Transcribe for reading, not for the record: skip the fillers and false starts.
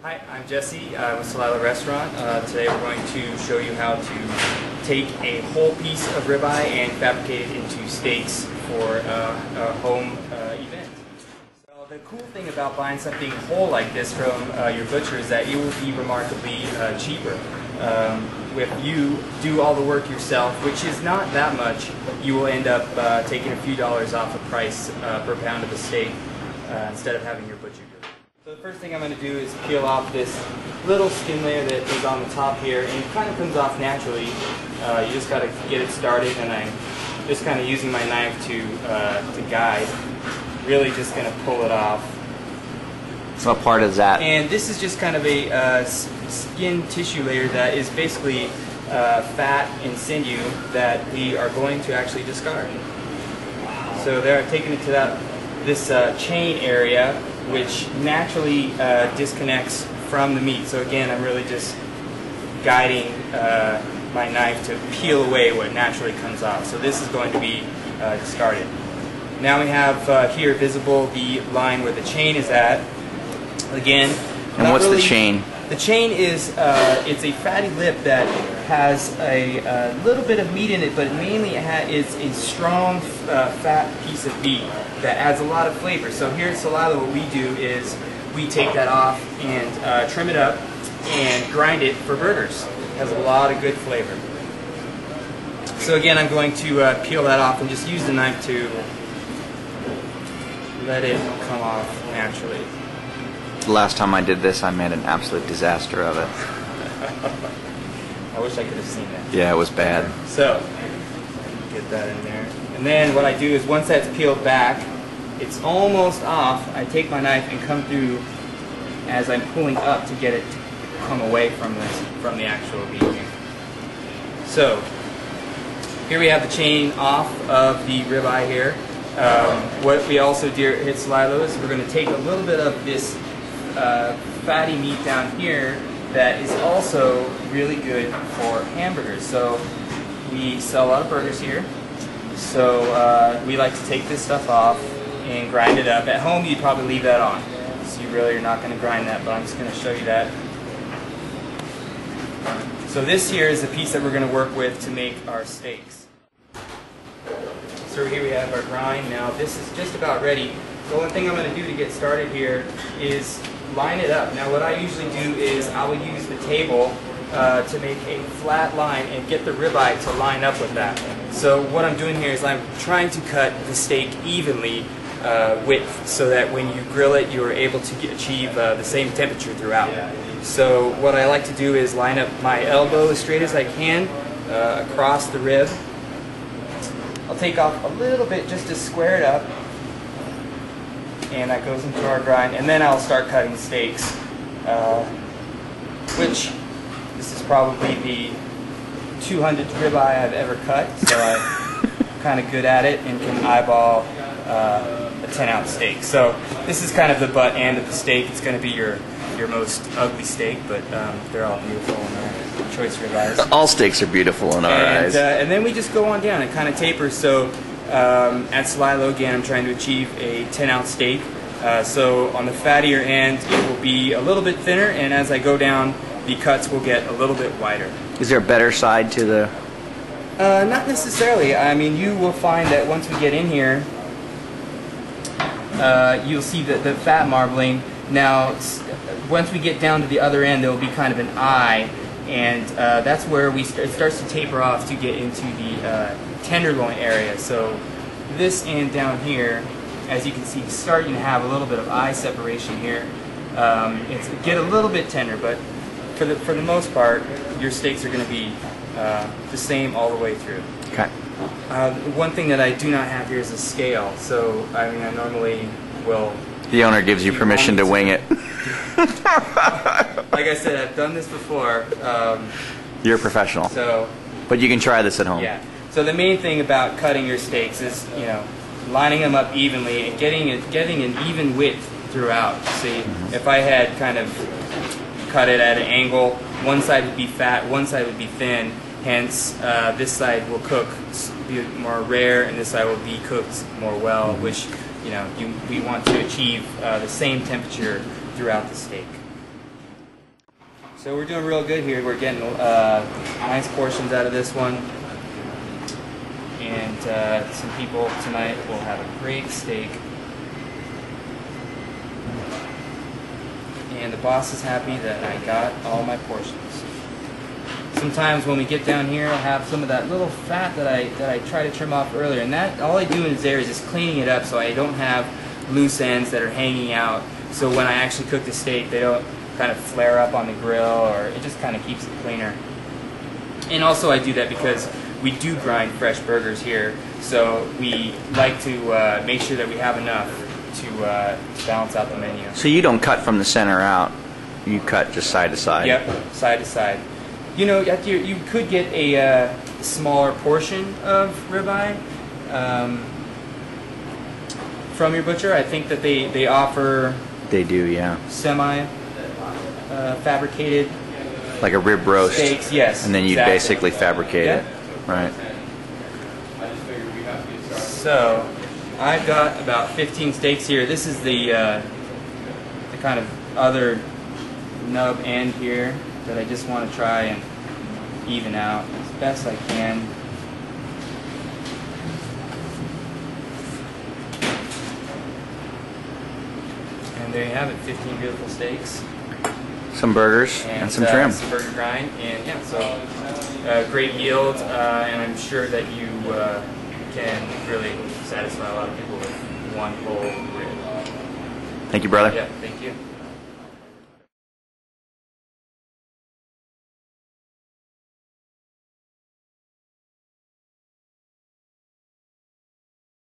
Hi, I'm Jesse. I'm with Celilo Restaurant. Today we're going to show you how to take a whole piece of ribeye and fabricate it into steaks for a home event. So the cool thing about buying something whole like this from your butcher is that it will be remarkably cheaper. If you do all the work yourself, which is not that much, you will end up taking a few dollars off the price per pound of the steak instead of having your butcher do it. So the first thing I'm going to do is peel off this little skin layer that is on the top here, and it kind of comes off naturally. You just got to get it started, and I'm just kind of using my knife to guide. Really just going to pull it off. So what part is that? And this is just kind of a skin tissue layer that is basically fat and sinew that we are going to actually discard. So there, I've taken it to this chain area, which naturally disconnects from the meat. So again, I'm really just guiding my knife to peel away what naturally comes off. So this is going to be discarded. Now we have here visible the line where the chain is at. Again, and what's the chain? The chain is it's a fatty lip that has a little bit of meat in it, but mainly it's a strong fat piece of meat that adds a lot of flavor. So here at Celilo, what we do is we take that off and trim it up and grind it for burgers. It has a lot of good flavor. So again, I'm going to peel that off and just use the knife to let it come off naturally. The last time I did this, I made an absolute disaster of it. I wish I could have seen that. Yeah, it was bad. So, get that in there. And then what I do is once that's peeled back, it's almost off, I take my knife and come through as I'm pulling up to get it to come away from the actual meat. So, here we have the chain off of the ribeye here. What we also do at Celilo is we're going to take a little bit of this fatty meat down here that is also really good for hamburgers. So we sell a lot of burgers here. So we like to take this stuff off and grind it up. At home you'd probably leave that on. So you really are not going to grind that, but I'm just going to show you that. So this here is the piece that we're going to work with to make our steaks. So here we have our grind. Now this is just about ready. The only thing I'm going to do to get started here is line it up. Now what I usually do is I will use the table to make a flat line and get the ribeye to line up with that. So what I'm doing here is I'm trying to cut the steak evenly width so that when you grill it you are able to achieve the same temperature throughout. So what I like to do is line up my elbow as straight as I can across the rib. I'll take off a little bit just to square it up, and that goes into our grind, and then I'll start cutting steaks, which this is probably the 200th ribeye I've ever cut, so I'm kind of good at it and can eyeball a 10-ounce steak. So this is kind of the butt end of the steak. It's going to be your most ugly steak, but they're all beautiful in our choice ribeyes. All steaks are beautiful in our eyes. And then we just go on down. It kind of tapers. So at Celilo, again, I'm trying to achieve a 10-ounce steak. So on the fattier end, it will be a little bit thinner, and as I go down, the cuts will get a little bit wider. Is there a better side to the... Not necessarily. I mean, you will find that once we get in here, you'll see the fat marbling. Now, once we get down to the other end, there will be kind of an eye, and that's where it starts to taper off to get into the tenderloin area. So this end down here, as you can see, starting to have a little bit of eye separation here. It's get a little bit tender, but for the most part, your steaks are going to be the same all the way through. Okay. One thing that I do not have here is a scale. So I mean, I normally will. The owner gives you permission to wing it. Like I said, I've done this before. You're a professional. So, but you can try this at home. Yeah. So the main thing about cutting your steaks is, lining them up evenly and getting an even width throughout. See, if I had kind of cut it at an angle, one side would be fat, one side would be thin. Hence, this side will cook be more rare, and this side will be cooked more well, which we want to achieve the same temperature throughout the steak. So we're doing real good here. We're getting nice portions out of this one. And some people tonight will have a great steak. And the boss is happy that I got all my portions. Sometimes when we get down here, I'll have some of that little fat that I tried to trim off earlier, and that all I do is just cleaning it up so I don't have loose ends that are hanging out. So when I actually cook the steak, they don't kind of flare up on the grill, or it just kind of keeps it cleaner. And also I do that because we do grind fresh burgers here, so we like to make sure that we have enough to balance out the menu. So you don't cut from the center out, you cut just side to side? Yep, side to side. You know, you could get a smaller portion of ribeye from your butcher. I think that they offer... They do, yeah. Fabricated like a rib roast steaks, yes. And then you exactly. basically fabricate it, right? So I've got about 15 steaks here. This is the kind of other nub end here that I just want to try and even out as best I can. And there you have it, 15 beautiful steaks. Some burgers and some trim. Some burger grind, and yeah, so great yield, and I'm sure that you can really satisfy a lot of people with one whole rib. Thank you, brother. Yeah, thank you.